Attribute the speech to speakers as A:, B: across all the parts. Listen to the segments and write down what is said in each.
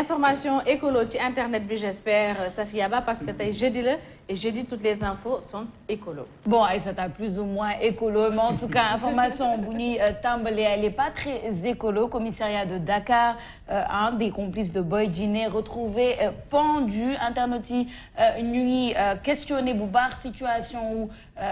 A: information écolo ci internet bi j'espère Safia Ba parce que tey jeudi la et jeudi toutes les infos sont écolo.
B: Bon Aïssata plus ou moins écolo mais en tout cas information bu ñuy tàmbalee elle est pas très écolo. Commissariat de Dakar un des complices de Boy Djiné retrouvé pendu. Internautes yi ñu ngi questionné bu baax situation wu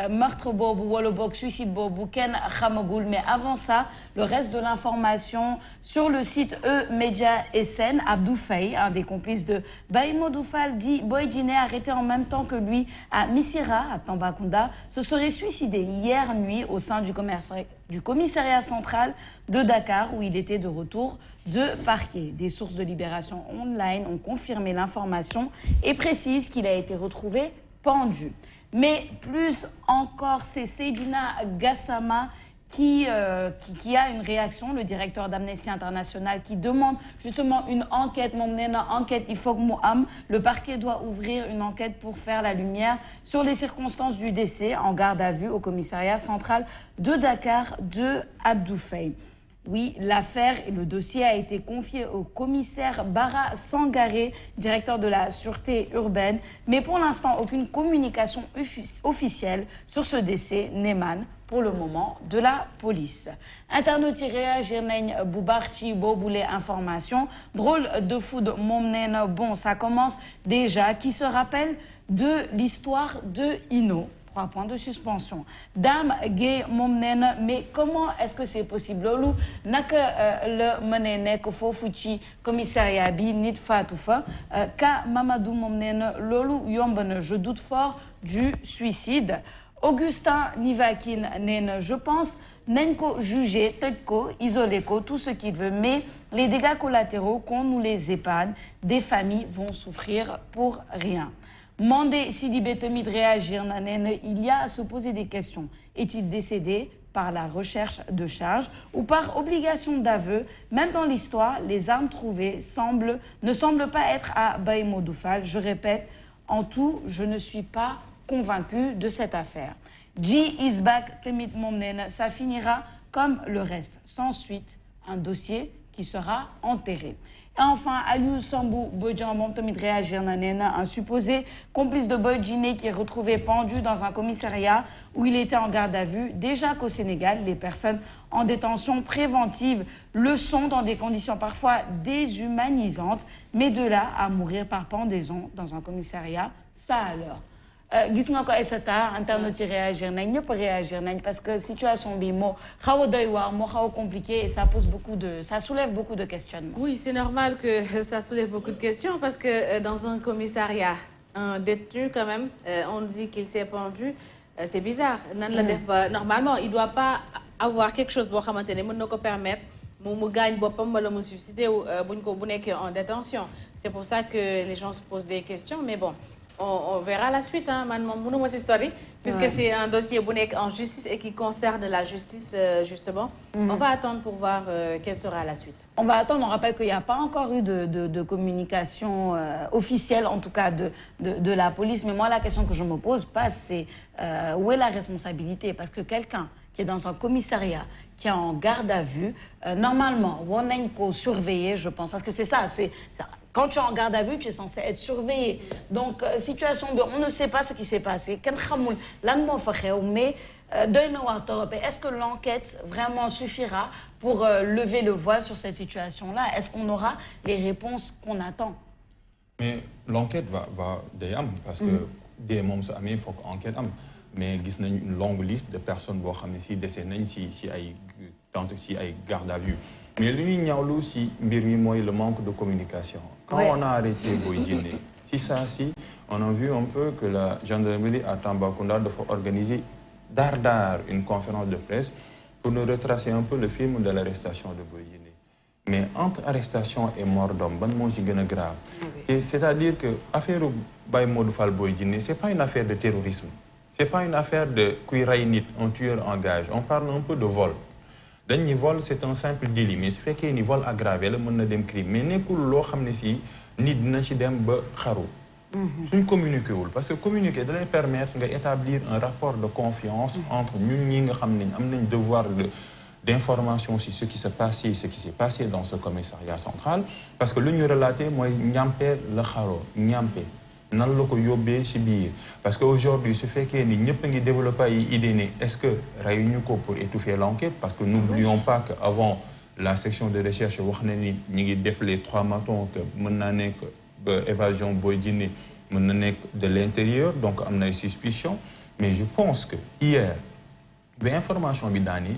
B: meurtre boobu wala boog suicide boobu kenn xamagul mais avant ça le reste de l'information sur le site E-Média SN. Abdou Faye, un des complices de Baye Modou Fall, dit Boy Djiné arrêté en même temps que lui à Missira, à Tambacounda, se serait suicidé hier nuit au sein du commissariat central de Dakar où il était de retour de parquet. Des sources de Libération Online ont confirmé l'information et précisent qu'il a été retrouvé pendu. Mais plus encore, c'est Seydina Gassama qui a une réaction, le directeur d'Amnesty International, qui demande justement une enquête. Enquête, il faut que le parquet doit ouvrir une enquête pour faire la lumière sur les circonstances du décès en garde à vue au commissariat central de Dakar de Abdou Faye. Oui, l'affaire et le dossier a été confié au commissaire Bara Sangaré, directeur de la sûreté urbaine. Mais pour l'instant, aucune communication officielle sur ce décès n'émane pour le moment de la police. Internautes yi réagir nañ bu baax ci boobule information. Drôle de food moom nee na bon ça commence déjà. Qui se rappelle de l'histoire de Ino? 3 points de suspension. Dame Gay moom nee na mais comment est-ce que c'est possible loolu naka la mënee nekk foofu ci commissariat bi nit faatu fa ka Mamadou moom nee na loolu yomb na je doute fort du suicide. Augustin Nivakin nee na je pense nañ ko juger tëj ko isoler ko tout ce qu'il veut mais les dégâts collatéraux qu'on nous les épargne des familles vont souffrir pour rien. Mandé Sidibé tamit réagir na nee na il y a à se poser des questions. Est-il décédé par la recherche de charge ou par obligation d'aveu? Même dans l'histoire, les armes trouvées ne semblent pas être à Baye Modou Fall. Je répète, en tout, je ne suis pas convaincu de cette affaire. G is back tamit moom nee na ça finira comme le reste, sans suite, un dossier qui sera enterré. Et enfin, Aliou Sambou Bodian moom tamit réagir na nee na un supposé complice de Boy Djiné qui est retrouvé pendu dans un commissariat où il était en garde à vue. Déjà qu'au Sénégal, les personnes en détention préventive le sont dans des conditions parfois déshumanisantes, mais de là à mourir par pendaison dans un commissariat, ça alors. Gis nga ko Aïssata internautes yi réagir nañ ñëpp réagir nañ parce que situation bi moo xaw a doy waar moo xaw a compliqué et ça soulève beaucoup de questionnements.
A: Oui, c'est normal que ça soulève beaucoup de questions parce que dans un commissariat un détenu quand même on dit qu'il s'est pendu c'est bizarre nan la def ba normalement il doit pas avoir quelque chose boo xamante ne mën na ko permettre mu gaañ boppam wala mu suicider bu nekkee en détention. C'est pour ça que les gens se posent des questions mais bon on verra la suite hein man moom mënuma si sori puisque c'est un dossier bu nekk en justice et qui concerne la justice justement. On va attendre pour voir quelle sera la suite.
B: On va attendre, on rappelle qu'il n'y a pas encore eu de communication officielle en tout cas de la police mais moi la question que je me pose c'est où est la responsabilité parce que quelqu'un qui est dans un commissariat qui est en garde à vue normalement war nañ ko surveiller je pense parce que c'est ça quand tu es en garde à vue, tu es censé être surveillé. Donc, situation de... On ne sait pas ce qui s'est passé. Mais est-ce que l'enquête vraiment suffira pour lever le voile sur cette situation-là? Est-ce qu'on aura les réponses qu'on attend?
C: Mais l'enquête va d'ailleurs, parce que des moments, il faut qu'enquête. Mais il y a une longue liste de personnes qui sont décédées si ay garde à vue. Mais lui, il y a aussi le manque de communication. Quand on a arrêté Boy Djiné, on a vu un peu que la gendarmerie à Tambacounda doit organiser une conférence de presse pour nous retracer un peu le film de l'arrestation de Boy Djiné. Mais entre arrestation et mort d'homme, c'est grave. C'est-à-dire que l'affaire Baye Modou Fall Boy Djiné, ce n'est pas une affaire de terrorisme. Ce n'est pas une affaire de cuirainite, un tueur en gage. On parle un peu de vol. Le vol, c'est un simple délit, mais ce fait qu'il y a un vol aggravé, il y a un crime. Mais il y a un communiquer parce que communiquer doit permettre d'établir un rapport de confiance entre nous qui avons un devoir d'informations sur ce qui s'est passé dans ce commissariat central parce que lu ñu relaté mooy ñampe la xaro ñampe nan la ko yóbbee ci biir parce que aujourd'hui su fekkee ni ñëpp a ngi développé ay idée ne est-ce que reyuñu ko pour étouffer l'enquête parce que n'oublions pas que avant la section de recherche wax na ni ñi ngi def les 3 matons que mën naa nekk ba évasion Boy Djiné mën na nekk de l'intérieur donc am na ay suspicion mais je pense que hier ba information bi daanu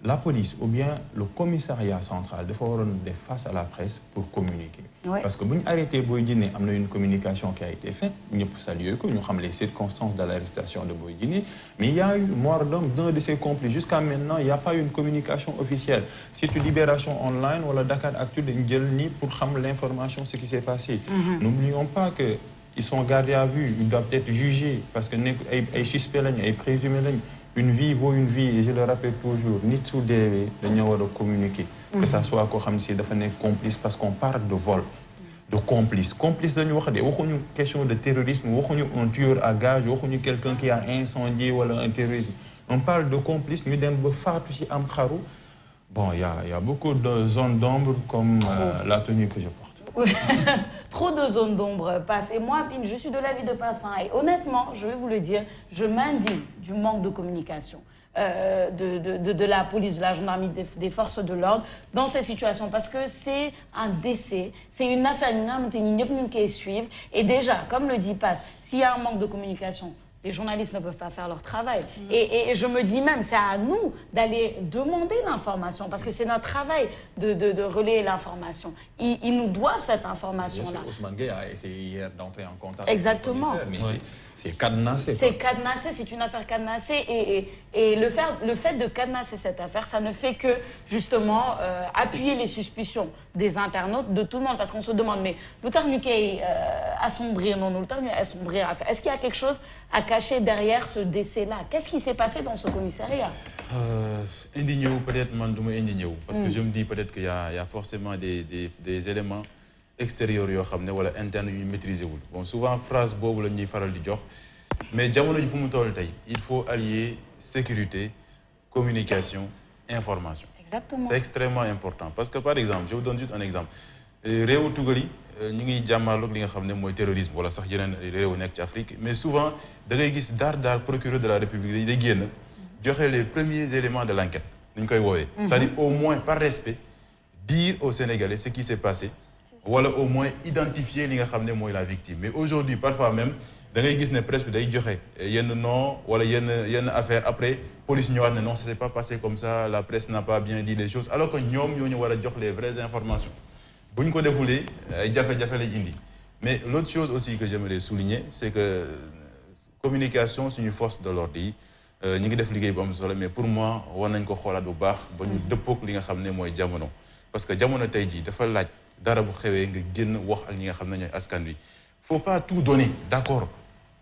C: la police ou bien le commissariat central dafa waroon def face à la presse pour communiquer. Ouais. Parce que bu ñu arrêté Boy Djiné am na une communication qui a été faite ñëpp salué ko ñu xam les circonstances de l'arrestation de Boy Djiné mais il y a eu mort d'un de ses complices jusqu'à maintenant il y a pas eu une communication officielle surtout Libération Online wala Dakaractu dañ jël ni pour xam l'information ce qui s'est passé. N'oublions pas que ils sont gardés à vue ils doivent être jugés parce que nekk ay suspects lañ ay présumés lañ. Une vie vaut une vie et je le rappelle toujours nit su deewee dañoo war a communiquer. Que ça soit koo xam ne si dafa nekk complice parce qu'on parle de vol. De complice dañu wax de waxuñu question de terrorisme waxuñu un tueur à gages waxuñu quelqu'un qui a incendié wala un terrorisme. On parle de complice ñu dem ba faatu ci am xaru bon il y a beaucoup de zones d'ombre comme la tenue que je porte.
B: Trop de zones d'ombre passent. Et moi, Pine, je suis de l'avis de Passin. Et honnêtement, je vais vous le dire, je m'indigne du manque de communication de la police, de la gendarmerie, des forces de l'ordre dans ces situations. Parce que c'est un décès, c'est une affaire qui suivre. Et déjà, comme le dit Pass, s'il y a un manque de communication, les journalistes ne peuvent pas faire leur travail. Et je me dis même, c'est à nous d'aller demander l'information, parce que c'est notre travail de relayer l'information. Ils nous doivent cette information-là.
C: Ousmane Gueye a essayé hier d'entrer en contact.
B: Exactement.
C: Avec le commissaire, mais c'est cadenassé.
B: C'est cadenassé, c'est une affaire cadenassée. Et le fait de cadenasser cette affaire, ça ne fait que, justement, appuyer les suspicions des internautes, de tout le monde. Parce qu'on se demande, mais l'outarnuquet assombrir, non, l'outarnuquet assombrir. Est-ce qu'il y a quelque chose à cacher derrière ce décès-là? Qu'est-ce qui s'est passé dans ce commissariat?
D: Indigné peut-être, indigné parce que je me dis peut-être qu'il y a forcément des éléments extérieurs ou internes maîtrisés. Bon, souvent, phrase bobu la ñuy faral di jox mais jamono ji fu mu toll tay il faut allier sécurité, communication, information.
B: Exactement.
D: C'est extrêmement important parce que par exemple, je vous donne juste un exemple. Réewu tugal yi ñu ngi jàmmaarloog li nga xam ne mooy terrorisme wala sax yeneen réew nekk ci Afrique mais souvent da ngay gis daar procureur de la République day génn joxe les premiers éléments de l'enquête ñu koy woowee. C'est-à-dire au moins par respect dire aux Sénégalais ce qui s'est passé wala au moins identifier li nga xam ne mooy la victime mais aujourd'hui parfois même da ngay gis ne presse bi day joxe yenn nom wala yenn affaire après police ñëwaat ne non ça s'est pas passé comme ça la presse n'a pas bien dit les choses alors que ñoom ñoo ñu war a jox les vraies informations. Bu ñu ko defulee ay jafe-jafe lay indi mais l'autre chose aussi que j'aimerais souligner c'est que communication suñu force de l'ordre yi ñi ngi def liggéey bu am solo mais pour moi war nañ ko xoolaat bu baax ba ñu dëppook li nga xam ne mooy jamono parce que jamono tey jii dafa laaj dara bu xewee nga génn wax ak ñi nga xam ne ñooy askan wi faut pas tout donner d'accord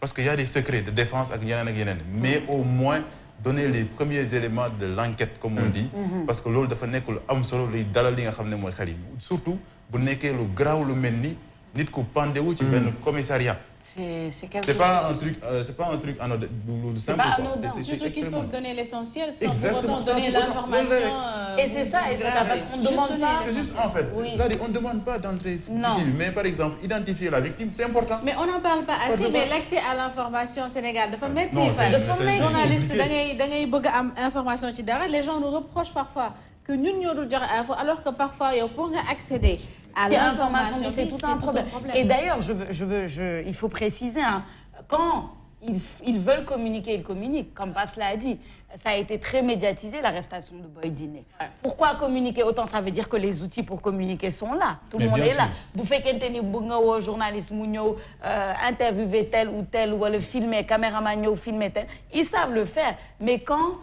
D: parce que y a des secrets de défense ak yeneen mais au moins donner les premiers éléments de l'enquête comme on dit parce que loolu dafa nekk lu am solo luy dalal li nga xam ne mooy xel yi surtout bu nekkee lu garaaw lu mel ni nit ku pendewu ci benn commissariat. C'est pas un truc anodin, simple.
A: Surtout qu'ils peuvent donner l'essentiel sans pour autant donner l'information.
B: Et c'est ça, parce qu'on ne demande pas.
D: C'est juste en fait, c'est-à-dire on ne demande pas d'entrer. Mais par exemple, identifier la victime, c'est important.
A: Mais on n'en parle pas assez, mais l'accès à l'information au Sénégal, de former
B: journalistes,
A: information, les gens nous reprochent parfois que nous n'avons pas d'infos, alors que parfois, pour accéder à l'information,
B: c'est tout un problème. Et d'ailleurs, il faut préciser, hein, quand ils veulent communiquer, ils communiquent. Comme Pass l'a dit, ça a été très médiatisé, l'arrestation de Boy Djiné. Pourquoi communiquer autant? Ça veut dire que les outils pour communiquer sont là. Tout le monde est là. Vous faites qu'un journaliste, interviewer tel ou tel, ou le filmer, caméraman, filmer tel, ils savent le faire. Mais quand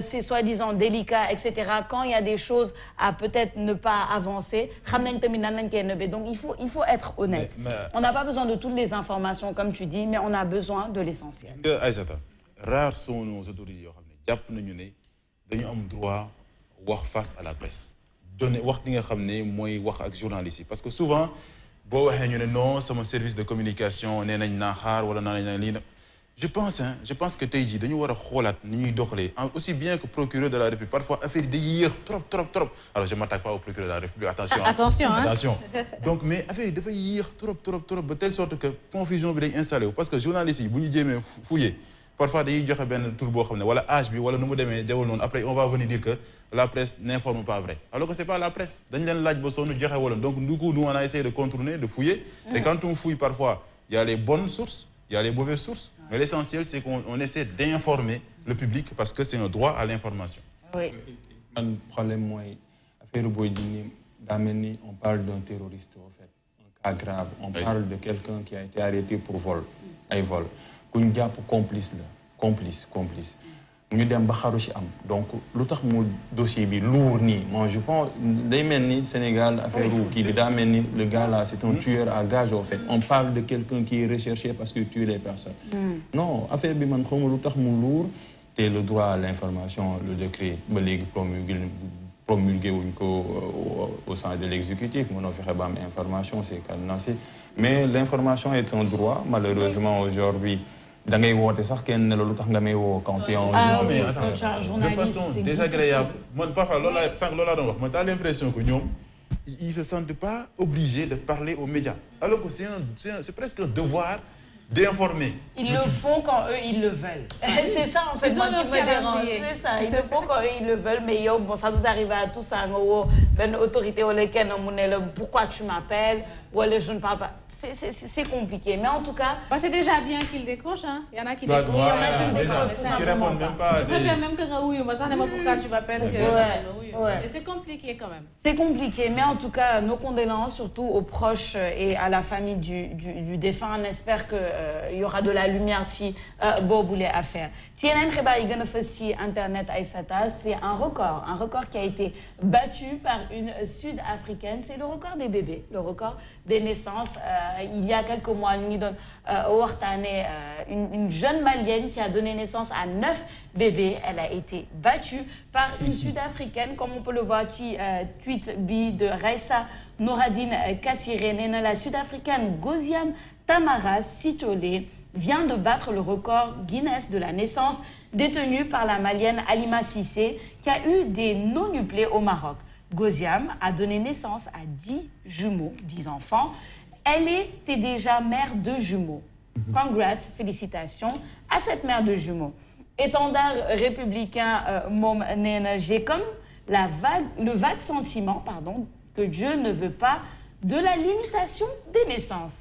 B: c'est soi-disant délicat, etc., quand il y a des choses à peut-être ne pas avancer, donc il faut être honnête. On n'a pas besoin de toutes les informations, comme tu dis, mais on a besoin de l'essentiel.
D: Aïssata, rares sont nos autorités. Jàpp nañu ne dañu am droit wax face à la presse donner wax li nga xam ne mooy wax ak journalistes yi parce que souvent boo waxee ñu ne non sama service de communication nee nañ naa xaar wala naa nañ lii na je pense que tey jii dañu war a xoolaat ni ñuy doxalee aussi bien que procureur de la République parfois affaire yi day yéex trop alors je m'attaque pas au procureur de la République attention donc mais affaire yi dafay yéex trop ba telle sorte que confusion bi day installé wu parce que journalistes yi bu ñu jéemee fouiller parfois dañuy joxe benn tur boo xam ne wala âge bi wala nu mu demee dewul noonu après on va venir dire que la presse n'informe pas vrai alors que c'est pas la presse dañ leen laaj ba sonn joxe wala donc du coup nous on a essayé de contourner de fouiller et quand on fouille parfois il y a les bonnes sources il y a les mauvaises sources mais l'essentiel c'est qu'on essaie d'informer le public parce que c'est un droit à l'information.
B: Oui.
C: Un problème mooy affaire Boy Djiné daa mel ni on parle d'un terroriste en fait un cas grave on parle de quelqu'un qui a été arrêté pour vol ay vol ku ñu jàpp complice ñu dem ba xaru ci am donc lu tax mu dossier bi lourd nii moi je pense day mel ni Sénégal affaire kii bi daa mel ni le gars là c'est un tueur à gages en fait on parle de quelqu'un qui est recherché parce qu'il tue les personnes non affaire bi man xawma lu tax mu lourd te le droit à l'information le décret ba léegi promulgué wuñ ko au sein de l'exécutif mënoo fexe ba am information c'est cadenassé mais l'information est un droit malheureusement aujourd'hui da ngay woote sax kenn ne la lu tax nga may woo quand tu es en
D: journaliste de façon désagréable man parfois loolu laa doon wax man t'as l'impression que ñoom ils se sentent pas obligés de parler aux médias alors que c'est presque un devoir d'informer.
B: Ils le font quand eux ils le veulent. C'est ça en fait moi qui me dérange. C'est ça, ils le font quand eux ils le veulent mais yow bon ça nous arrive à tous à nga woo benn autorité wala kenn mu ne la pourquoi tu m'appelles wala je ne parle pas. C'est compliqué mais en tout cas.
A: Bah, c'est déjà bien qu'ils décrochent hein. Il y en a qui décrochent.
B: Il y en a qui décrochent tout simplement pas.
A: Je préfère même que nga wuyu ma sax ne ma pourquoi tu m'appelles que c'est compliqué quand même.
B: C'est compliqué mais en tout cas nos condoléances surtout aux proches et à la famille du défunt on espère que il y aura de la lumière ci boobule affaire ci yeneen xibaar yi gën a fës ci internet Aïssata c'est un record qui a été battu par une Sud-Africaine c'est le record des bébés le record des naissances il y a quelques mois ñu ngi doon waxtaane une jeune malienne qui a donné naissance à 9 bébés elle a été battue par une Sud-Africaine comme on peut le voir ci tweet bi de Raissa Nouradine Kassiré nee na la Sud-Africaine Gosiam Tamara Sitolé vient de battre le record Guinness de la naissance détenu par la Malienne Halima Cissé qui a eu des nonuplés au Maroc. Gosiam a donné naissance à 10 jumeaux, 10 enfants. Elle était déjà mère de jumeaux. Congrats, félicitations à cette mère de jumeaux. Étendard républicain moom nee na j'ai comme le vague sentiment que Dieu ne veut pas de la limitation des naissances.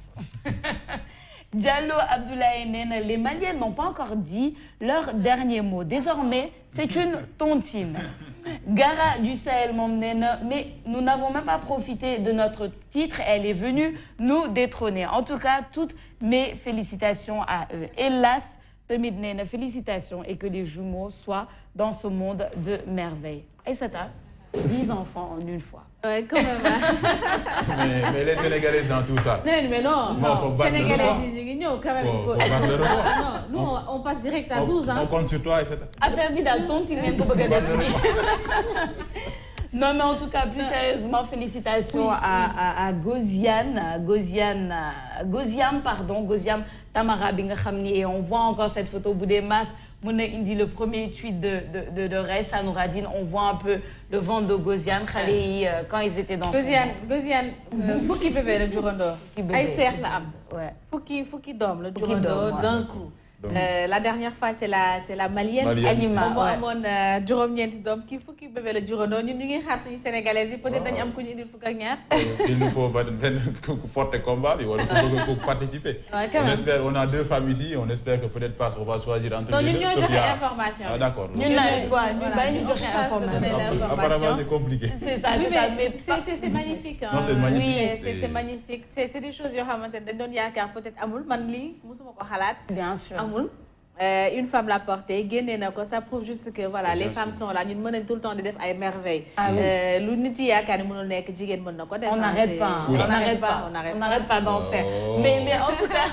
B: Diallo Abdoulaye nee na les Maliens n'ont pas encore dit leur dernier mot. Désormais, c'est une tontine. Gara du Sahel moom nee na mais nous n'avons même pas profité de notre titre. Elle est venue nous détrôner. En tout cas, toutes mes félicitations à eux. Hélas, tamit nee na félicitations et que les jumeaux soient dans ce monde de merveille. Aïssata, 10 enfants en une fois.
A: Ouais, quand même.
C: mais les Sénégalaises dans tout ça.
A: Non. Sénégalaises, quand même.
C: Non,
A: nous, on passe direct à 12 ans.
C: On compte sur toi, etc.
B: Affaire bi daal tontu ngeen ko bëgg a def. Non, mais en tout cas, plus sérieusement, félicitations à Gosiam Tamara bi nga xam ni et on voit encore cette photo bu dee masse mën na indi le premier tweet de Raissa Nouradine on voit un peu le ventre de Gosiam xale yi quand ils étaient dans
A: Gosiam fukki bébé la jurandoo ay seex la am fukki doom la jurandoo d'un coup la dernière fois c'est la malienne Halima moo amoon juróom-ñeenti doom kii fukki bébé la jurandoo ñun ñu ngi xaar suñu sénégalais yi peut-être dañu am ku ñu indil fukk ak ñaar
C: il nous faut benn porter combat bi wala ku participer on a 2 femmes ici on espère que peut-être pas on va choisir entre les deux.
A: ñun ñoo joxe information
C: d'accord
B: ñun bàyyi ñu joxe information
C: apparemment c'est compliqué
B: c'est ça
A: mais c'est magnifique
C: non c'est magnifique
A: c'est magnifique c'est des choses yoo xamante ne dañ doon yaakaar peut-être amul man lii musuma ko xalaat
B: bien sûr
A: une femme l'a porté génne na ko ça prouve juste que voilà les femmes sont là ñun mën nañ tout le temps di def ay merveilles lu nit yi yaakaar ni mënul nekk jigéen mën na ko def
B: on n'arrête pas d'en faire mais en tout cas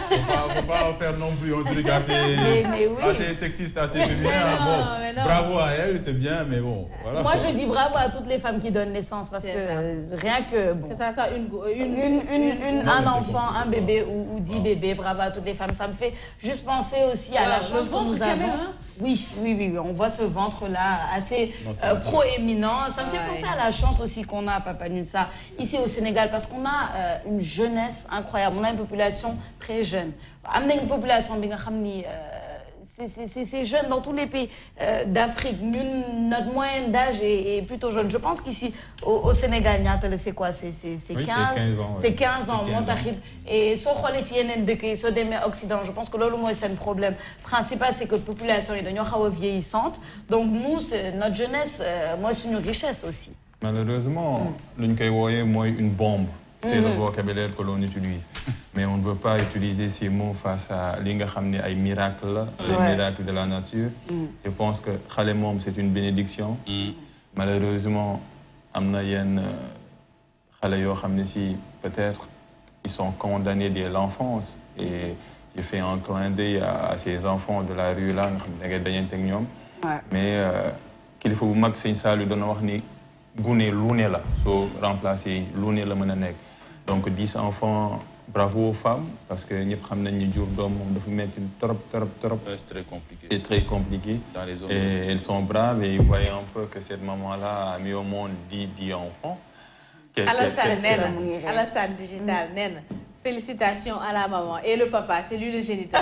C: faut pas en faire non plus un truc assez sexiste assez féminin
D: bravo à elle, c'est bien, mais bon, voilà.
B: Moi, je dis bravo à toutes les femmes qui donnent naissance parce que rien que bon.
A: Que ça soit
B: un enfant, un bébé ou 10 bébés, bravo à toutes les femmes. Ça me fait juste penser aussi à la chance que nous avons. Même, hein? Oui, on voit ce ventre-là assez proéminent. Ça me fait penser à la chance aussi qu'on a à Papa Nunsa, ici au Sénégal, parce qu'on a une jeunesse incroyable. On a une population très jeune. On a une population, c'est jeune dans tous les pays d'Afrique. Notre moyenne d'âge est plutôt jeune. Je pense qu'ici, au Sénégal, c'est quoi? C'est 15 ans. C'est 15 ans. Et si on regarde Occident, je pense que c'est un problème principal, c'est que la population est vieillissante. Donc nous, notre jeunesse, c'est une richesse aussi.
C: Malheureusement, moi, une bombe. C'est le vocabulaire que l'on utilise. Mais on ne veut pas utiliser ces mots face à les miracles, les miracles de la nature. Je pense que Khalemom, c'est une bénédiction. Malheureusement, peut-être ils sont condamnés dès l'enfance. Et j'ai fait un clin d'œil à ces enfants de la rue là. Mais qu'il faut que ça lui donne Gouné Louné là, so remplacer Louné la menanek. Donc 10 enfants, bravo aux femmes, parce que nous savons que les jours d'homme trop.
D: C'est très compliqué.
C: C'est très compliqué.
D: Dans les zones
C: et elles sont braves et vous voyez un peu que cette maman-là a mis au monde 10 enfants.
A: Alassane Digital, Nena. Félicitations à la maman et le papa, c'est lui le géniteur.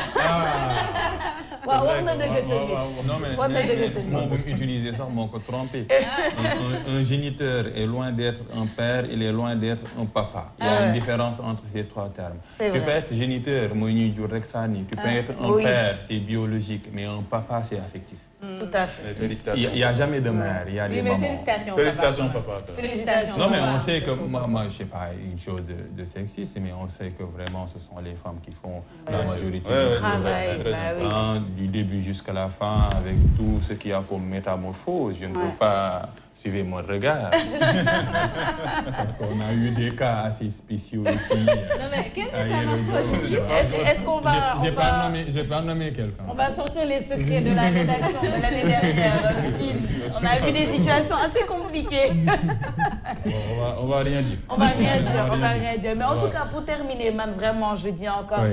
C: Non mais mon utiliser ça, mon trompé. Un géniteur est loin d'être un père, il est loin d'être un papa. Il y a une différence entre ces trois termes. Tu peux être géniteur, tu peux être un père, c'est biologique, mais un papa, c'est affectif.
B: Tout à fait.
C: Il n'y a jamais de mère, il y a des mamans.
D: Félicitations, papa.
A: Félicitations.
C: Non, mais on sait que, moi je ne sais pas une chose de sexiste, mais on sait que vraiment ce sont les femmes qui font la majorité du travail. Du début jusqu'à la fin, avec tout ce qu'il y a comme métamorphose. Je ne peux pas suivre mon regard. Parce qu'on a eu des cas assez spéciaux ici.
A: Non, mais quelle métamorphose?
B: Est-ce qu'on va...
C: Je n'ai pas nommé quelqu'un.
B: On va sortir les secrets de la rédaction de l'année dernière dans le film. On a vu des situations assez compliquées.
D: On va rien dire.
B: On va rien dire. Mais en tout cas, pour terminer, man, vraiment, je dis encore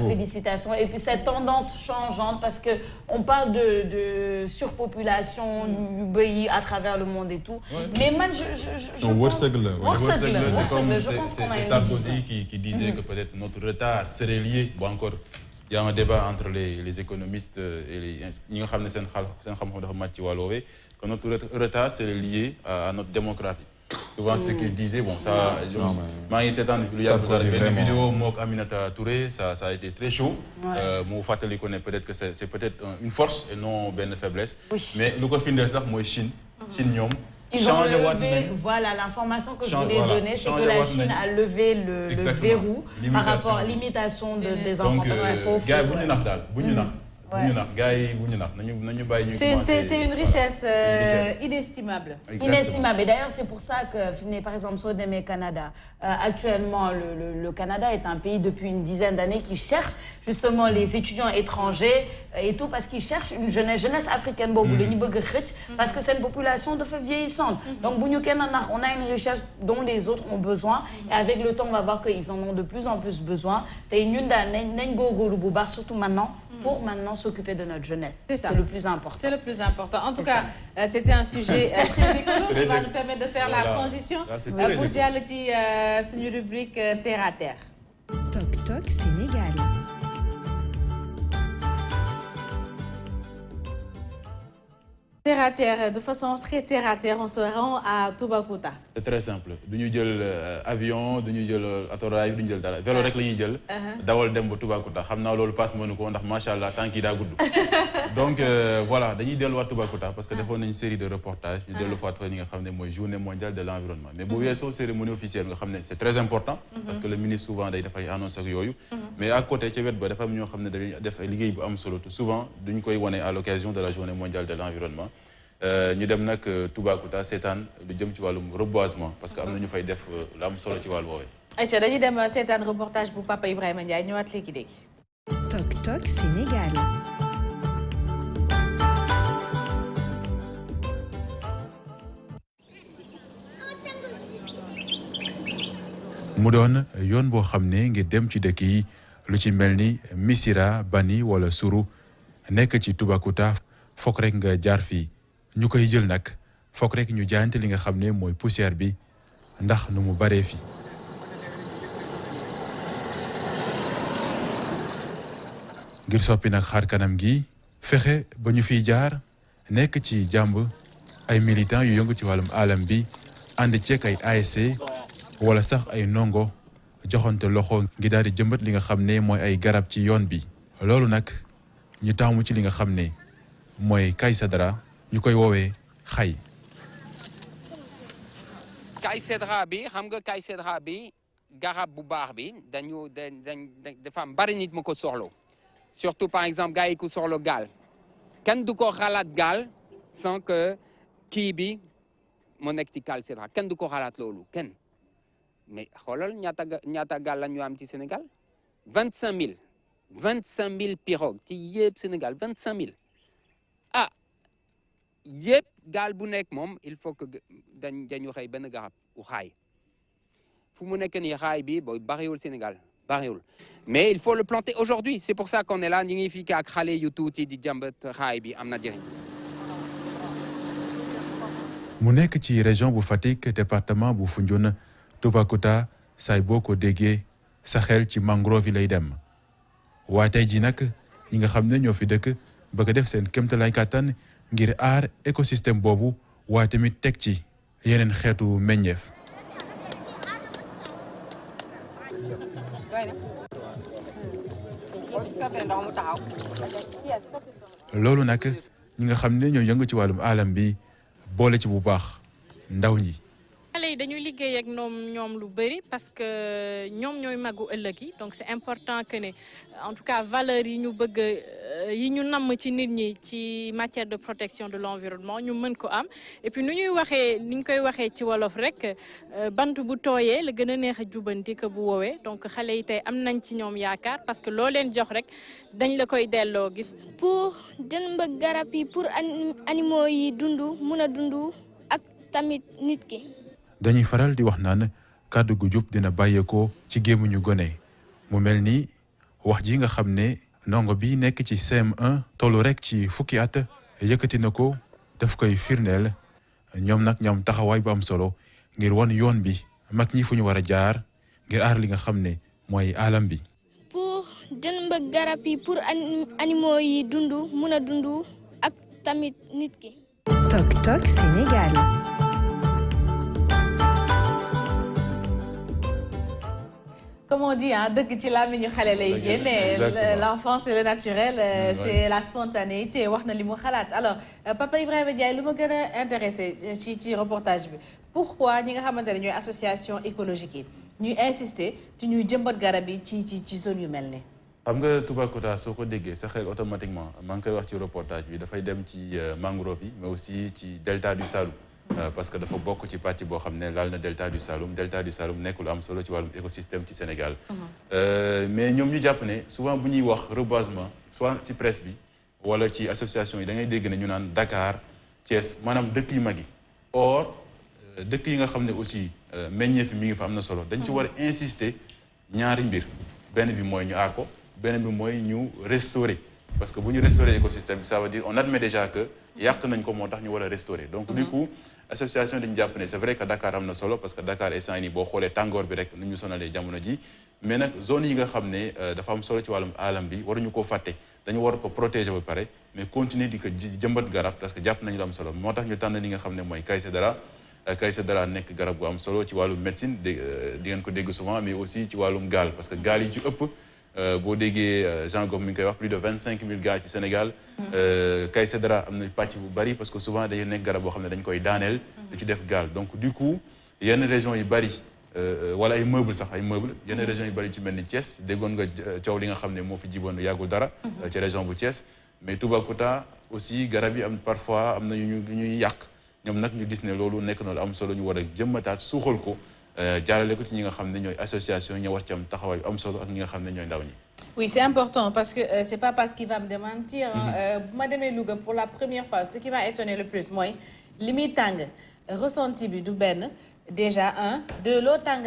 B: félicitations. Et puis cette tendance changeante, parce qu'on parle de surpopulation du pays à travers le monde et tout. Mais man, je pense...
D: C'est Sarkozy qui disait que peut-être notre retard serait lié, bon encore... Il y a un débat entre les économistes et les que notre retard c'est lié à notre démographie. Souvent ce qu'il disait, bon ça, il y a une vidéo avec Aminata Touré, ça a été très chaud. Je connais peut-être que c'est peut-être une force et non une faiblesse. Mais le coup de ça, moi Chine,
B: ils ont levé, voilà, l'information que je voulais donner, c'est que la Chine a levé le verrou par rapport à l'imitation des enfants.
A: C'est une richesse inestimable.
B: Inestimable. Et d'ailleurs, c'est pour ça que, par exemple, sur le Canada, actuellement, le Canada est un pays depuis une dizaine d'années qui cherche justement les étudiants étrangers et tout, parce qu'ils cherchent une jeunesse africaine, parce que c'est une population de fait vieillissante. Donc, on a une richesse dont les autres ont besoin. Et avec le temps, on va voir qu'ils en ont de plus en plus besoin. Et surtout maintenant, pour maintenant s'occuper de notre jeunesse. C'est le plus important.
A: C'est le plus important. En tout cas, c'était un sujet très écolo qui va nous permettre de faire la transition pour dire une rubrique terre à terre.
E: Toc Toc Sénégal.
A: Terre à terre, de façon très terre à terre, on se rend à Toubacouta.
D: C'est très simple. Nous avons avion, nous avons autorail, nous avons vélo rek lañuy jël dawal dem ba Toubacouta. Xamna lolu passe mënu ko ndax machallah tanki da gudd. Donc voilà, dañuy delu wat Toubacouta parce que defoon nañ série de reportages, ñu delu fa fa nga xamné moy journée mondiale de l'environnement. Mais bu wesso cérémonie officielle nga xamné c'est très important parce que le ministre souvent day dafay annoncer ak yoyu. Mais à côté ci wet ba dafa am ñoo xamné dañuy def liggéey bu am solo souvent duñ koy woné à l'occasion de la journée mondiale de l'environnement. Ñu dem nag Toubacouta seetaan lu jëm ci wàllum reboisement parce que am na ñu fay def lu am solo ci wàllu woowee.
A: ayca dañuy dem seetaan reportage bu Papa Ibrahima Ndiaye ñëwaat léegi.
E: Toc Toc Sénégal.
D: mu doon yoon boo xam ne ngir dem ci dëkk yi lu ci mel ni Missirah Bani wala Suru nekk ci Toubacouta fokk rek nga jaar fii ñu koy jël nag fokk rek ñu jaayante li nga xam ne mooy poussière bi ndax nu mu baree fi ngir soppi nag xaar kanam gi fexe ba ñu fiy jaar nekk ci jàmb ay militants yu yëngu ci wàllum alam bi ànd ceeg ay ASC wala sax ay ndongo joxante loxo ngi daal di jëmbat li nga xam ne mooy ay garab ci yoon bi loolu nag ñu taamu ci li nga xam ne mooy Kaysedra ñu koy woowee xay.
F: Kaysedra bi xam nga Kaysedra bi garab bu baax bi dafa am bari nit mu ko soxlo surtout par exemple gars yi ku soxlo gaal kenn du ko xalaat gaal sans que kii bi moo nekk ci Kaysedra kenn du ko xalaat loolu kenn. mais xoolal ñaata gaal la ñu am ci Sénégal 25000 pirogues ci yëpp Sénégal 25000 ah yëpp gaal bu nekk moom il faut que dañu xëy benn garab u xaay fu mu nekk nii xaay bi booy bariwul Sénégal bariwul mais il faut le planter aujourd'hui c'est pour ça qu'on est là ñu ngi fii ak xale yu tuuti di jàmbat xaay bi am na jëriñ.
D: mu nekk ci région bu Fatick département bu Foundiougne Toubacouta saay boo ko déggee sa xel ci mangrove yi lay dem waaye tey jii nag ñi nga xam ne ñoo fi dëkk bëgg a def seen kéemtalaay kàttan ngir aar écosystème boobu waaye tamit teg ci yeneen xeetu meññeef. loolu nag ñi nga xam ne ñoo yëngu ci wàllum alam bi boole ci bu baax ndaw ñi.
G: xale yi dañuy liggéey ak ñoom lu bëri parce que ñoom ñooy màggu ëllëg yi donc c'est important que ne en tout cas valeurs yi ñu bëgg yi ñu namm ci nit ñi ci matière de protection de l'environnement ñu mën ko am et puis ni ñu koy waxee ci wolof rek bant bu tooyee la gën a neex a jubanti que bu woowee donc xale yi tey am nañ ci ñoom yaakaar parce que loo leen jox rek dañ la koy delloo gis.
H: pour jëmbat garab yi pour animaux yi dund mun a dund ak tamit nit ki.
D: dañuy faral di wax naan kàddu gu jub dina bàyyeekoo ci gémmiñu gone mu mel ni wax ji nga xam ne ndongo bi nekk ci CM1 tollu rek ci fukki at yëkkati na ko daf koy firndeel ñoom nag ñoom taxawaay bu am solo ngir wan yoon bi mag ñi fu ñu war a jaar ngir aar li nga xam ne mooy alam bi.
H: pour jëmbat garab yi pour animaux yi dund mun a dund ak tamit nit ki.
E: Tok Tok Sénégal.
A: Comme on dit, dëgg ci làmmiñu xale lay génne l'enfance c'est le naturel, c'est la spontanéité wax na li mu xalaat. Alors Papa Ibrahima Ndiaye lu ma gën a intéressé ci reportage bi pourquoi ñi nga xamante ne ñooy association écologique yi ñuy insister ci ñuy jëmbat garab yi ci zone yu mel ni
D: xam nga Toubacouta soo ko déggee sa xel automatiquement maa ngi koy wax ci reportage bi dafay dem ci mangrove yi mais aussi ci delta du Saloum. Parce que dafa bokk ci pàcc boo xam ne laal na delta du Saloum nekk lu am solo ci wàllum écosystème ci Sénégal. mais ñoom ñu jàpp ne souvent bu ñuy wax reboisement soit ci presse bi wala ci association yi da ngay dégg ne ñu naan Dakar Thiès maanaam dëkk yu mag yi or dëkk yi nga xam ne aussi meññeef mi ngi fa am na solo dañ ci war a insister ñaari mbir benn bi mooy ñu aar ko benn bi mooy ñu restaurer parce que bu ñu restaurer écosystème bi ça veut dire on admet déjà que yàq nañ ko moo tax ñu war a restaurer donc du coup association dañu jàpp ne c'est vrai que Dakar am na solo parce que Dakar instant nii boo xoolee tàngoor bi rek nu ñu sonalee jamono ji mais nag zone yi nga xam ne dafa am solo ci wàllum alam bi waruñu koo fàtte dañu war ko protéger ba pare mais continuer di ko jëmbat garab parce que jàpp nañu lu am solo moo tax ñu tànn li nga xam ne mooy Kaysedra nekk garab gu am solo ci wàllum médecine di ngeen ko dégg souvent mais aussi ci wàllum gaal parce que gaal yi ci ëpp boo déggee Jean Gomes mi ngi koy wax plus de 25000 gaal ci Sénégal. Kaysedra am na pàcc bu bari parce que souvent day nekk garab boo xam ne dañ koy daaneel. di ci def gaal donc du coup yenn régions yu bari wala ay meubles sax ay meubles yenn régions yu bari ci mel ni Thiès déggoon nga coow li nga xam ne moo fi jiboon yàggul dara. ci région bu Thiès mais Toubacouta aussi garab yi am parfois am na ñuy yàq ñoom nag ñu gis ne loolu nekk na lu am solo ñu war a jëmmataat suuxal ko. jaarale ko ci ñi nga xam ne ñooy association ñoo war ci am taxawaay am solo ak ñi nga xam ne ñooy ndaw ñi.
A: Oui, c'est important parce que c'est pas parce qu'il va me démentir. Bu ma demee Louga pour la première fois ce qui m'a étonné le plus mooy li muy tàng ressenti bi du benn déjà de l'eau tàng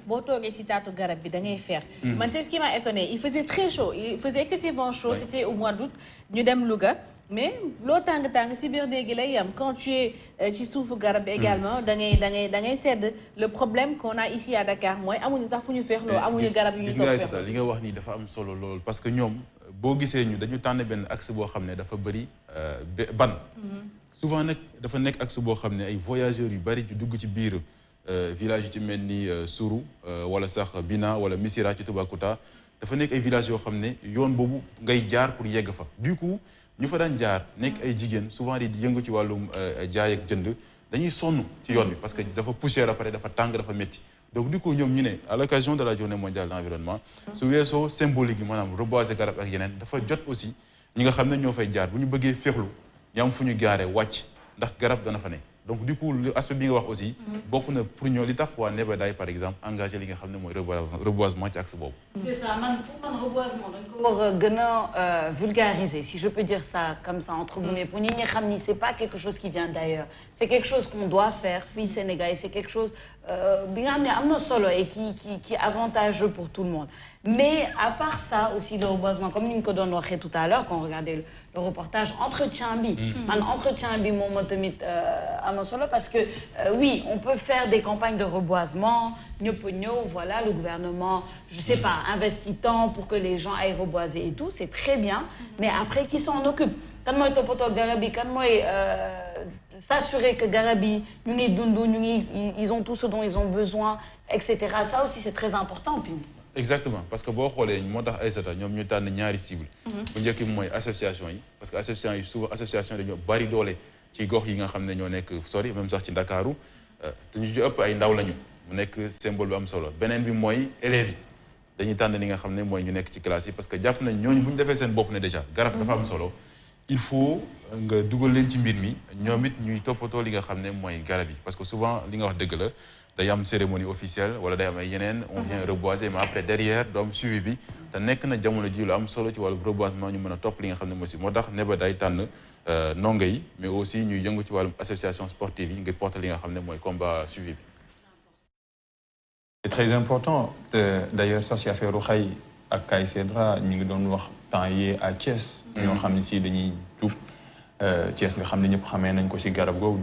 A: boo toogee ci taatu garab bi da ngay fer. Man c'est ce qui m'a étonné, il faisait très chaud, il faisait excessivement chaud, c'était au mois d'août ñu dem Louga. Mais l'eau tàng ci biir néegi lay yam quand tu es ci suufu garab également da ngay sedd. Le problème qu'on a ici à Dakar mooy amuñu sax fu ñu feexloo amuñu garab yu ñu toog feexloo.
D: li nga wax ni dafa am solo lool parce que ñoom boo gisee ñu dañu tànn benn axe boo xam ne dafa bëri ban. Souvent nag dafa nekk axe boo xam ne ay voyageurs yu bëri yu dugg ci biir village yu ci mel ni Sourou wala sax Bina wala Missirah ci Toubacouta dafa nekk ay villages yoo xam ne yoon boobu ngay jaar pour yegg fa du coup. ñu fa daan jaar nekk ay jigéen souvent di yëngu ci wàllum jaay ak jënd dañuy sonn ci yoon bi parce que dafa poussière après dafa tàng dafa métti donc du coup ñoom ñu ne à l'occasion de la journée mondiale de l'environnement su weesoo symbolique yi maanaam reboiser garab ak yeneen dafa jot aussi ñi nga xam ne ñoo fay jaar bu ñu bëggee féexlu ñu am fu ñu gaaree wàcc ndax garab dana fa ne donc du coup l'aspect bi nga wax aussi bokk na pour ñoo li tax waa Nebedaay par exemple engagé li nga xam ne mooy reboisement ci axe boobu.
B: C'est ça, pour man reboisement dañ ko war a gën a vulgariser si je peux dire ça comme ça entre guillemets pour ñi nga xam ni c'est pas quelque chose qui vient d'ailleurs c'est quelque chose qu'on doit faire fii Sénégal c'est quelque chose bi nga xam ne am na solo et qui est avantageux pour tout le monde. Mais à part ça aussi le reboisement comme ni ñu ko doon waxee tout à l'heure quand on regardait le reportage entretien bi man entretien bi moom moo tamit am na solo parce que oui on peut faire des campagnes de reboisement ñëpp ñëw voilà le gouvernement je sais pas investit tant pour que les gens aillent reboiser et tout c'est très bien mais après qui s'en occupe kan mooy toppatoo garab yi kan mooy s'assurer que garab yi ñu ngi dund ñu ngi ils ont tout ce dont ils ont besoin etc. Ça aussi c'est très important puis
D: exactement parce que boo xoolee moo tax Aïssata ñoom ñu tànn ñaari cible bu njëkk bi mooy association yi parce que association yi souvent association dañoo bari doole ci gox yi nga xam ne ñoo nekk sori même sax ci Ndakaaru te ñu ci ëpp ay ndaw lañu mu nekk symbole bu am solo beneen bi mooy élèves yi dañuy tànn li nga xam ne mooy ñu nekk ci classe yi parce que jàpp nañ ñooñu bu ñu defee seen bopp ne déjà garab dafa am solo il faut nga dugal leen ci mbir mi ñoom it ñuy toppatoo li nga xam ne mooy garab yi parce que souvent li nga wax dëgg la day am cérémonie officielle wala day am ay yeneen on vient reboiser mais après derrière doo am suivi bi te nekk na jamono ji lu am solo ci wàllu reboisement ñu mën a topp li nga xam ne aussi moo tax Nebedaay tànn ndongo yi mais aussi ñuy yëngu ci wàllum association sportive yi ngir porter li nga xam ne mooy combat suivi bi.
C: C'est très important d'ailleurs ça si affaire xay ak Kaay Cedra ñu ngi doon wax temps yi à Thiès. ñoo xam ne si dañuy jub Thiès nga xam ne ñëpp xamee nañ ko si garab googu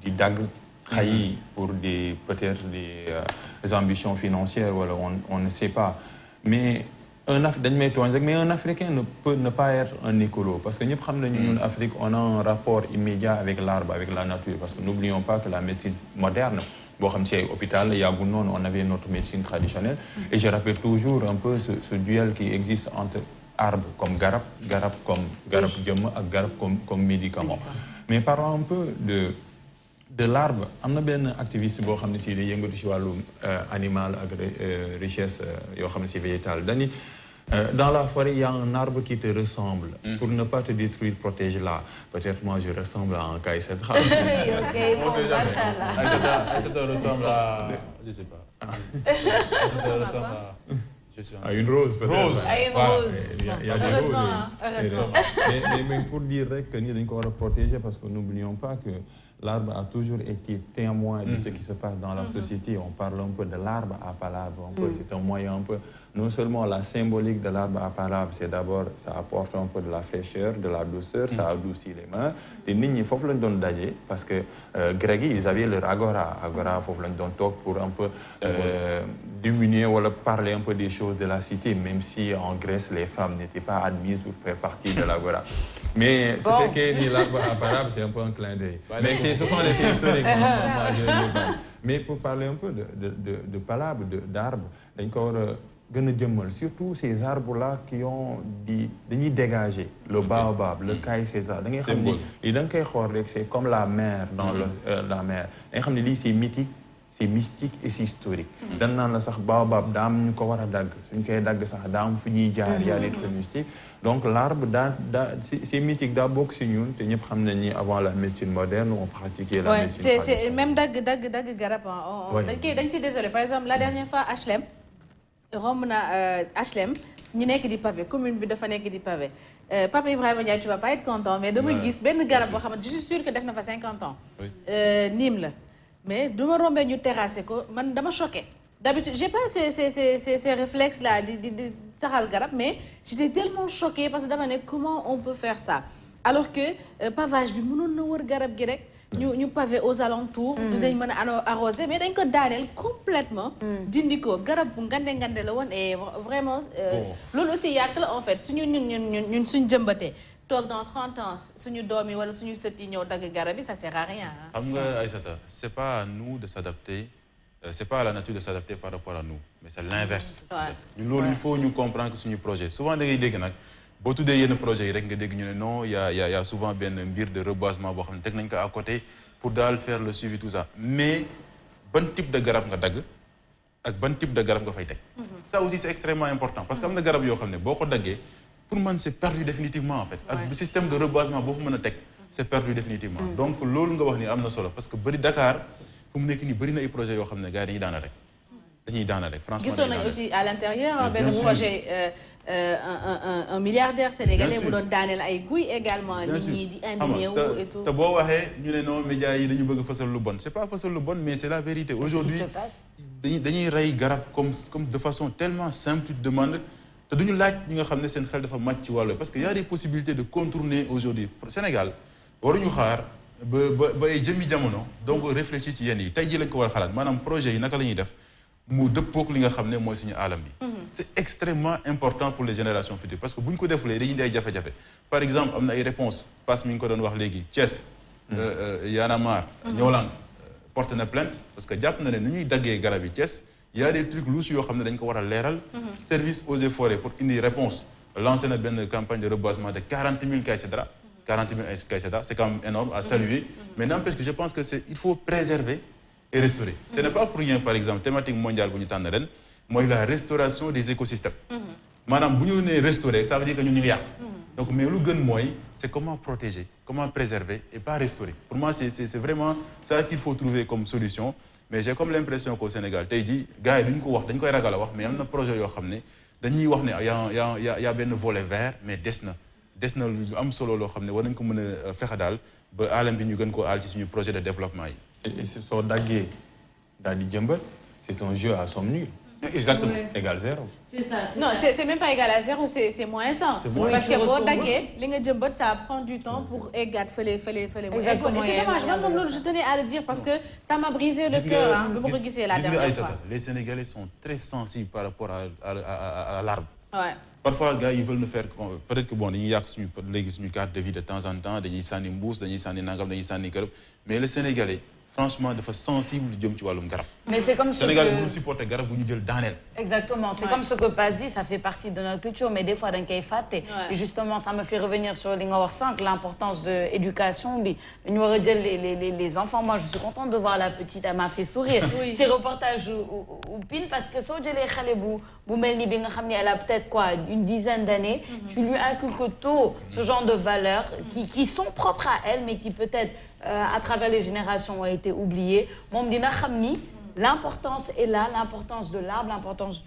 C: di dagg. xay pour des peut-être des ambitions financières wala on ne sait pas mais dañ may tooñ rek mais un Africain ne peut ne pas être un écolo parce que ñëpp xam nañu ñun Afrique on a un rapport immédiat avec l'arbre avec la nature parce que n'oublions pas que la médecine moderne boo xam si ay hôpital yàggul noonu on avait notre médecine traditionnelle et je rappelle toujours un peu ce duel qui existe entre arbre comme garab comme garab jëmm ak garab comme médicament mais parlons un peu de l'arbre am na benn activiste boo xam ne si day yëngatu ci wàllu animal ak richesse yoo xam ne si végétal dani dans la forêt il y a un arbre qui te ressemble pour ne pas te détruire protège-la peut-être moi je ressemble à un Kaay Cedra.
B: ok bon machallah.
D: Aïssata ressemble à je sais pas. Aïssata ressemble à
C: une rose peut-être.
D: Rose.
B: À une rose.
C: Il y a des
A: heureusement.
C: Mais pour dire rek que ni dañ ko war a protéger parce que n'oublions pas que l'arbre a toujours été témoin de ce qui se passe dans la société. On parle un peu de l'arbre à palabre. C'est un moyen un peu, non seulement la symbolique de l'arbre à palabre, c'est d'abord, ça apporte un peu de la fraîcheur, de la douceur, ça adoucit les mains. Et nit ñi foofu lañ doon daje parce que grec yi ils avaient leur agora. Agora foofu lañ doon toog pour un peu diminuer wala parler un peu des choses de la cité, même si en Grèce les femmes n'étaient pas admises pour faire partie de l'agora. Mais ce fait que l'arbre à palabre, c'est un peu un clin d'œil. Mais ce sont les faits historiques. Mais pour parler un peu de palabre, d'arbres, dañ ko war a gën a jëmmal surtout ces arbres-là qui ont dañuy dégager le baobab, le Kaay Cedra. da ngay xam ni lii da nga koy xool rek c'est comme la mer dans la mer. da nga xam ne lii c'est mythique, c'est mystique et c'est historique. dañ naan la sax baobab daa am ñu ko war a dagg suñ koy dagg sax daa am fu ñuy jaar y a des trucs mystiques. Donc l'arbre c'est mythique daa bokk si ñun te ñëpp xam nañ ni avant la médecine moderne on pratiquait la médecine traditionnelle.
A: C'est même dagg garab dañ si désolé par exemple la dernière fois HLM romb na HLM ñu nekk di pavé commune bi dafa nekk di pavé Papa Ibrahima Ndiaye tu vas pas être content mais dama gis benn garab boo xamante je suis sûre que def na fa 50 ans. Niim la mais du ma rombee ñu terrassé ko man dama choqué d'habitude j'ai pas ces réflexes là di saxal garab mais j'étais tellement choquée parce que dama ne comment on peut faire ça alors que pavage bi mënoon na wër garab gi rek ñu pavé aux alentours dañ mën a arroser mais dañ ko daaneel complètement dindi ko garab bu ngande la woon et vraiment loolu aussi yàq la en fait suñu ñun suñ jëmbatee toog dans 30 ans suñu doom yi wala suñu sët yi ñëw dagg garab yi ça sert à rien.
D: xam nga Aïssata c'est pas à nous de s'adapter c'est pas à la nature de s'adapter par rapport à nous mais c'est l'inverse. ñun loolu il faut ñu comprendre que suñu projet souvent da ngay dégg nag boo tuddee yenn projet yi rek nga dégg ñu ne non y a souvent benn mbir de reboisement boo xam ne teg nañ ko à côté pour daal faire le suivi tout ça mais ban type de garab nga dagg ak ban type de garab nga fay teg. ça aussi c'est extrêmement important parce que am na garab yoo xam ne boo ko daggee pour man c'est perdu définitivement en fait. ak le système de reboisement boo ko mën a teg c'est perdu définitivement. donc loolu nga wax ni am na solo parce que bëri Dakar fu mu nekk nii bëri na ay projets yoo xam ne gars yi dañuy daana rek franchement.
A: gisoon nañ aussi à l'intérieur benn projet un milliardaire sénégalais bu doon daaneel ay guy également nit ñi di indigné wu et tout.
D: te boo waxee ñu ne non médias yi dañu bëgg fësal lu bon c'est pas fësal lu bon mais c'est la vérité aujourd'hui dañuy rey garab comme de façon tellement simple tu te demandes te duñu laaj ñi nga xam ne seen xel dafa màcc ci wàllu parce que y a des possibilités de contourner aujourd'hui Sénégal waruñu xaar ba ay jëmmi jamono donc réfléchir ci yenn yi tey jii lañ ko war a xalaat maanaam projet yi naka la ñuy def mu dëppook li nga xam ne mooy suñu alam bi c'est extrêmement important pour les générations futures parce que bu ñu ko defulee dañuy day jafe-jafe par exemple am na ay réponses passe mi ngi ko doon wax léegi Thiès Y'en a marre Ñoolang porte na plainte parce que jàpp na ne nu ñuy daggee garab yi Thiès y a des trucs louches yoo xam ne dañ ko war a leeral service eaux et forêts pour indi réponse lancé na benn campagne de reboisement de 40 000 kaysedra 40 000 kaysedra c'est quand même énorme à saluer mais n'empêche que je pense que il faut préserver et restaurer. Ce n'est pas pour rien, par exemple, thématique mondiale bu ñu tànn ren mooy la restauration des écosystèmes. maanaam bu ñu nee restaurer ça veut dire que ñun ñu ngi yàq. donc mais lu gën mooy c'est comment protéger, comment préserver et pas restaurer. Pour moi c'est vraiment ça qu'il faut trouver comme solution mais j'ai comme l'impression qu'au Sénégal tey jii gars yi duñ ko wax dañ koy ragal a wax mais am na projet yoo xam ne dañuy wax ne y a benn volet vert mais des na lu am solo loo xam ne war nañ ko mën a fexe daal ba alam bi ñu gën koo aal ci suñu projet de développement yi.
C: Et soo daggee daal di jëmbat c'est un jeu à somme nulle. Exactement. Égal 0.
B: C'est ça.
A: Non, c'est même pas égal à 0, c'est moins 100. Parce que boo daggee li nga jëmbat ça prend du temps pour eggaat fële.
B: Exactement.
A: Et c'est dommage man moom loolu je tenais à le dire parce que ça m'a brisé le cœur ah ba ma ko gisee la dernière fois.
D: Les Sénégalais sont très sensibles par rapport à l'arbre.
A: Ouais.
D: Parfois gars ils veulent nous faire peut-être que bon dañuy yàq suñu carte de vie de temps en temps dañuy sànni mbuus dañuy sànni nangam dañuy sànni kërëb mais les Sénégalais franchement dafa sensible jëm ci wàllum garab.
B: mais c'est comme
D: Sénégal bu ñu supporter garab bu ñu jël daaneel.
B: Exactement, c'est comme ce que Paz dit, ça fait partie de notre culture, mais des fois dañ koy fàtte. Et justement, ça me fait revenir sur li nga wax sànq, l'importance de éducation bi. ñu war a jël les enfants. Moi, je suis contente de voir la petite, elle m'a fait sourire. Ci reportage ou pile parce que soo jëlee xale bu mel ni bi nga xam ne elle a peut-être quoi une dizaine d'années, tu lui inculques tôt ce genre de valeurs qui sont propres à elle, mais qui peut-être à travers les générations ont été oubliées. Moom dina xam ni l'importance est là, l'importance de l'arbre, l'importance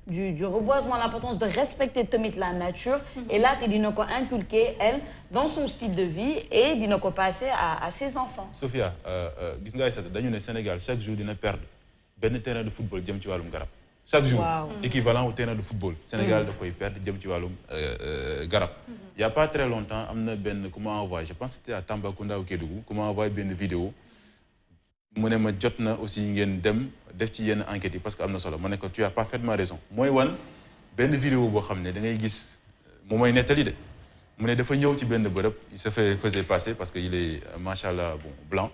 B: du reboisement, l'importance de respecter tamit la nature. Et là, tu dina ko inculquer elle dans son style de vie et dina ko passer à ses enfants.
D: Sophia, gis nga Aïssata dañu ne Sénégal chaque jour dina perdre benn terrain de football jëm ci wàllum garab. Chaque jour, équivalent au terrain de football. Sénégal da koy perdre jëm ci wàllum garab. Il y a pas très longtemps am na benn ku ma envoyé, je pense que c'était à Tambacounda ou Kédougou, ku ma envoyé benn vidéo. mu ne ma jot na aussi ngeen dem def ci yenn enquêtes yi parce que am na solo ma ne ko tu as parfaitement raison mooy wan benn vidéo boo xam ne da ngay gis moom mooy nettali de mu ne dafa ñëw ci benn bërëb il se faisait passer parce que il est machallah bon blanc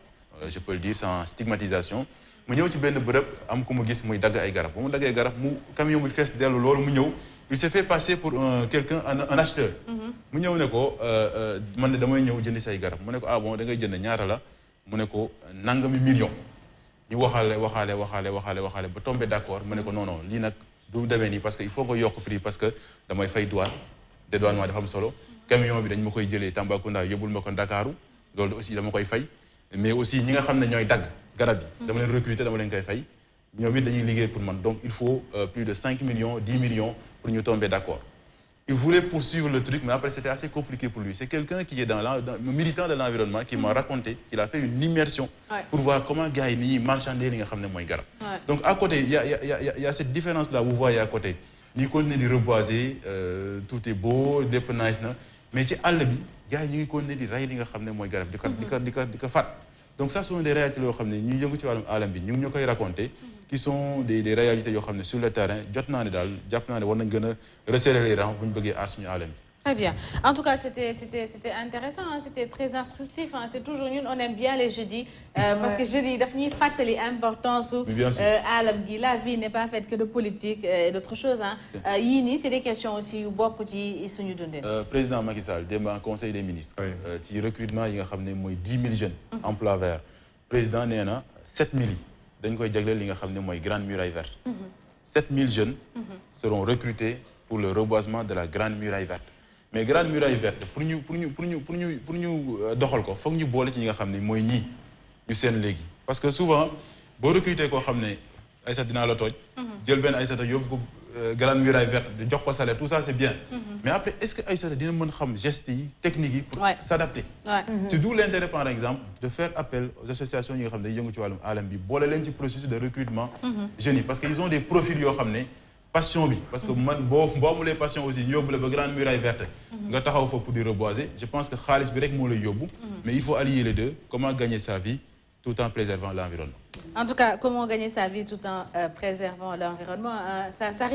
D: je peux le dire sans stigmatisation mu ñëw ci benn bërëb am ku mu gis muy dagg ay garab ba mu daggee garab mu camion bi fees dellu loolu mu ñëw il s'est fait passer pour quelqu'un un acheteur mu ñëw ne ko man de damay ñëw jënd say garab mu ne ko ah bon da ngay jënd ñaata la mu ne ko nangami million ñu waxaale ba tombé d'accord mu ne ko non lii nag du demee nii parce que il faut nga yokk prix parce que damay fay douane dédouanement dafa am solo camion bi dañ ma koy jëlee Tambacounda yóbbul ma ko Ndakaaru loolu aussi dama koy fay mais aussi ñi nga xam ne ñooy dagg garab yi dama leen recruter dama leen koy fay ñoom it dañuy liggéey pour man donc il faut plus de 5 millions 10 millions pour ñu tomber d'accord Il voulait poursuivre le truc, mais après, c'était assez compliqué pour lui. C'est quelqu'un qui est militant de l'environnement qui m'a raconté qu'il a fait une immersion pour voir comment gars yi marchander li nga xam ne mooy garab. Donc à côté, il y a cette différence-là, vous voyez à côté. Ni continuer de reboiser, tout est beau, lépp nice na, mais ci àll bi gars yi ñu ngi continuer di rey li nga xam ne mooy garab di ko fat. Donc ça, ce sont des réalités yoo xam ne ñu yëngu ci wàllum alam bi ñu ngi ñu koy raconter, qui sont des réalités yoo xam ne sur le terrain jot naa ne daal jàpp naa ne war nañ gën a resserrer les rangs bu ñu bëggee aar suñu alam bi.
A: Très bien. En tout cas, c'était intéressant, hein, c'était très instructif. Hein. C'est toujours nous, on aime bien les jeudis, parce que jeudi, il faut l'importance où la vie n'est pas faite que de politique et d'autres choses. Hein. C'est des questions aussi où beaucoup de sont donnés.
D: Président Macky Sall, demain Conseil des ministres, qui recrutement, il y a 10 000 jeunes emplois verts. Président Néana, 7 000. Dañ koy jagleel li nga xam ne mooy grande muraille verte. 7 000 jeunes seront recrutés pour le reboisement de la grande muraille verte. Mais grande muraille verte pour ñu doxal ko foog ñu boole ci ñi nga xam ne mooy ñii ñu seen léegi. Parce que souvent boo recruter koo xam ne Aïssata dinaa la tooj. jël benn Aïssata yóbbu ko grande muraille verte di jox ko salaire tout ça c'est bien. Mais après est-ce que Aïssata dina mën xam gestes yi techniques yi pour s'adapter. C'est d'où l'intérêt par exemple de faire appel aux associations yi nga xam ne yëngu ci wàllum alam bi boole leen ci processus de recrutement jeunes yi parce que ils ont des profils yoo xam ne passion bi parce que man boo amulee passion aussi ñu yóbbu la ba grande muraille verte nga taxaw fa pour di reboiser je pense que xaalis bi rek moo lay yóbbu mais il faut allier les deux comment gagner sa vie tout en préservant l'environnement.
A: En tout cas, comment gagner sa vie tout en préservant l'environnement, ça résume